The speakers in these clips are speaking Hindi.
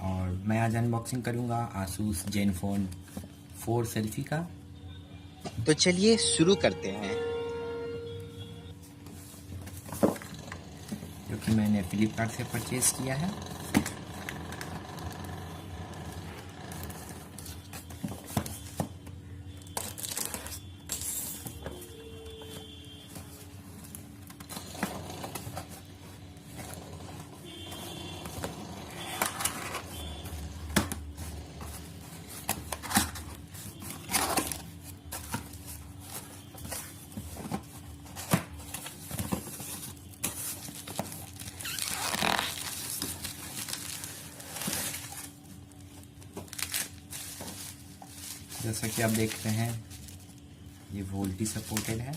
और मैं आज अनबॉक्सिंग करूँगा आसूस जेनफोन 4 सेल्फी का। तो चलिए शुरू करते हैं। जो कि मैंने फ्लिपकार्ट से परचेज़ किया है। जैसा कि आप देख रहे हैं ये वोल्टी सपोर्टेड है।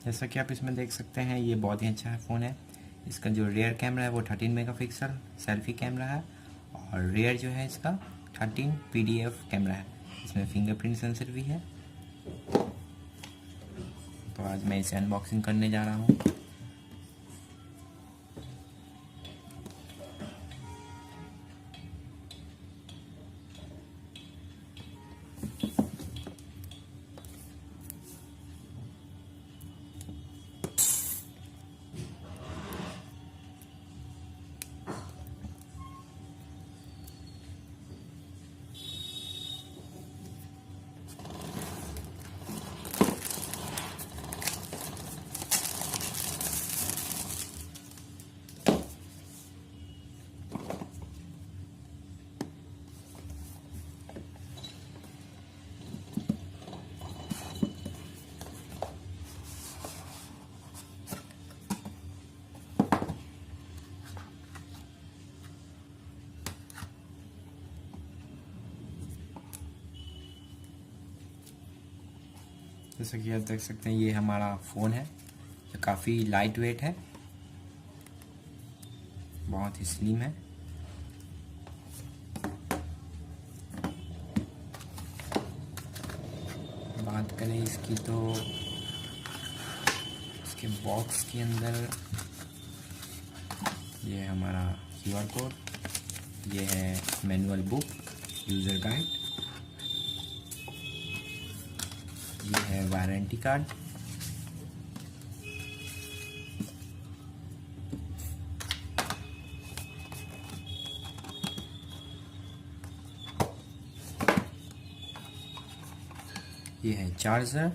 जैसा कि आप इसमें देख सकते हैं ये बहुत ही अच्छा फ़ोन है। इसका जो रियर कैमरा है वो 13 मेगापिक्सल सेल्फी कैमरा है और रियर जो है इसका 13 पीडीएफ कैमरा है। इसमें फिंगरप्रिंट सेंसर भी है। तो आज मैं इसे अनबॉक्सिंग करने जा रहा हूँ। जैसा कि आप देख सकते हैं ये हमारा फ़ोन है जो काफ़ी लाइट वेट है, बहुत ही स्लिम है। बात करें इसकी तो इसके बॉक्स के अंदर ये है हमारा क्यूआर कोड, ये है मैनुअल बुक, यूज़र गाइड, ये है वारंटी कार्ड, ये है चार्जर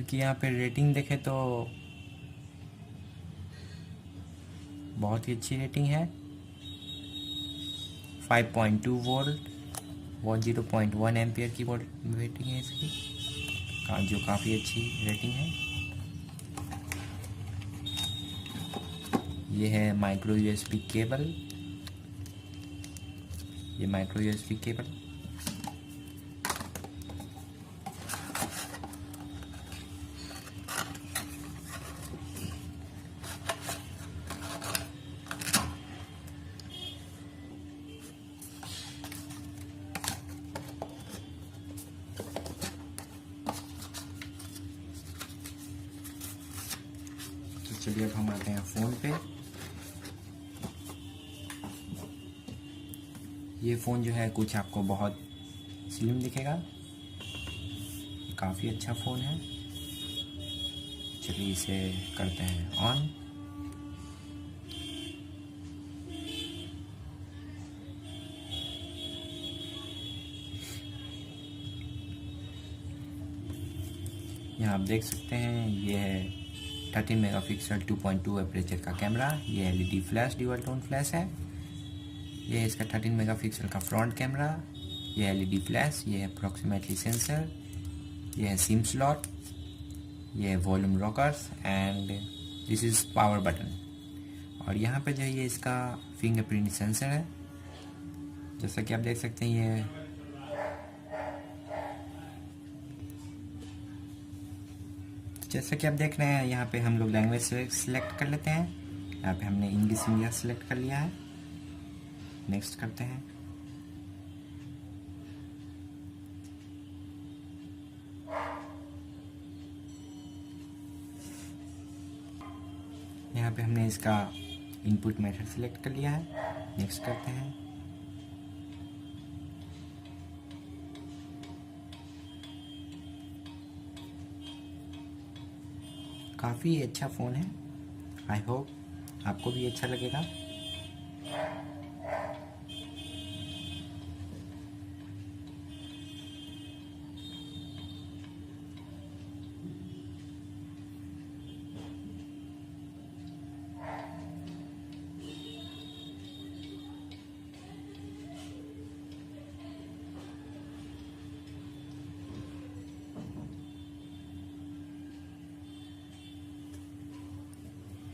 की यहाँ पे रेटिंग देखें तो बहुत ही अच्छी रेटिंग है। 5.2 वोल्ट 0.1 एम्पियर की रेटिंग है इसकी, जो काफ़ी अच्छी रेटिंग है। ये है माइक्रो यूएसबी केबल, ये माइक्रो यूएसबी केबल। तो चलिए अब हम आते हैं फ़ोन पे। ये फ़ोन जो है कुछ आपको बहुत स्लिम दिखेगा, काफ़ी अच्छा फ़ोन है। चलिए इसे करते हैं ऑन। यहाँ आप देख सकते हैं ये है 13 मेगापिक्सल 2.2 एपरेचर का कैमरा, ये LED flash dual tone flash है। ये है इसका 13 मेगापिक्सल का फ्रंट कैमरा, ये एलईडी फ्लैश, ये है अप्रॉक्सीमेटली सेंसर, ये है सिम स्लॉट, ये है volume rockers and this is power button. और यहाँ पे जो है ये इसका फिंगरप्रिंट सेंसर है। जैसा कि आप देख सकते हैं ये जैसा कि आप देख रहे हैं यहाँ पे हम लोग लैंग्वेज सेलेक्ट कर लेते हैं। यहाँ पे हमने इंग्लिश इंडिया सेलेक्ट कर लिया है। नेक्स्ट करते हैं। यहाँ पे हमने इसका इनपुट मेथड सेलेक्ट कर लिया है। नेक्स्ट करते हैं। काफ़ी अच्छा फ़ोन है। आई होप आपको भी अच्छा लगेगा।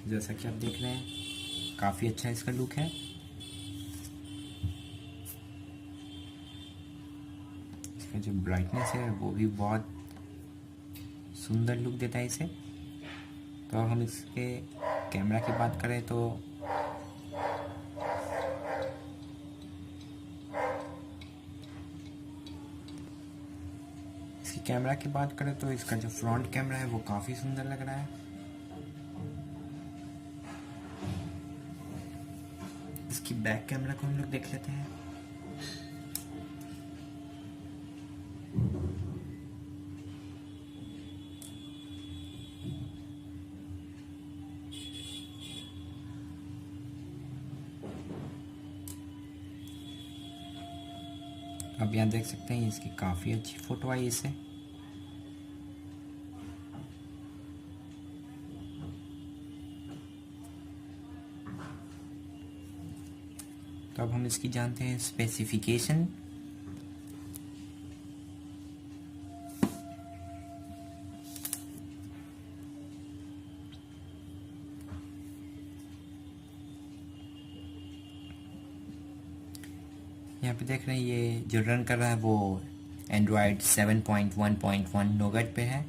जैसा कि आप देख रहे हैं काफ़ी अच्छा इसका लुक है। इसका जो ब्राइटनेस है वो भी बहुत सुंदर लुक देता है इसे। तो हम इसके कैमरा की बात करें तो इसकी कैमरा की बात करें तो इसका जो फ्रंट कैमरा है वो काफ़ी सुंदर लग रहा है। इसकी बैक कैमरा को हम लोग देख लेते हैं। अब यहाँ देख सकते हैं इसकी काफ़ी अच्छी फ़ोटो आई इससे। तो अब हम इसकी जानते हैं स्पेसिफिकेशन। यहाँ पे देख रहे हैं ये जो रन कर रहा है वो एंड्रॉयड 7.1.1 नोगट पे है।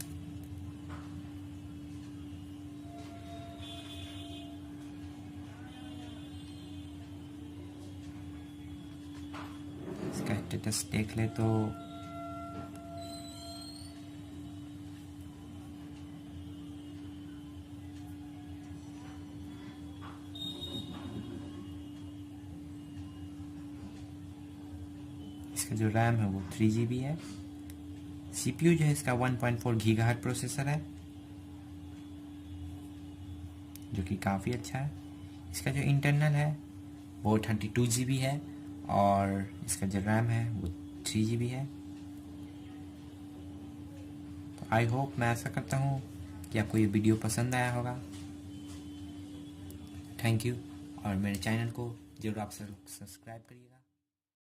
इसका स्टेटस देख ले तो इसका जो रैम है वो 3 GB है। CPU जो है इसका 1.4 GHz प्रोसेसर है जो कि काफ़ी अच्छा है। इसका जो इंटरनल है वो 32 GB है और इसका जो रैम है वो 3 GB है। तो आई होप, मैं ऐसा करता हूँ कि आपको ये वीडियो पसंद आया होगा। थैंक यू, और मेरे चैनल को जरूर आप सब्सक्राइब करिएगा।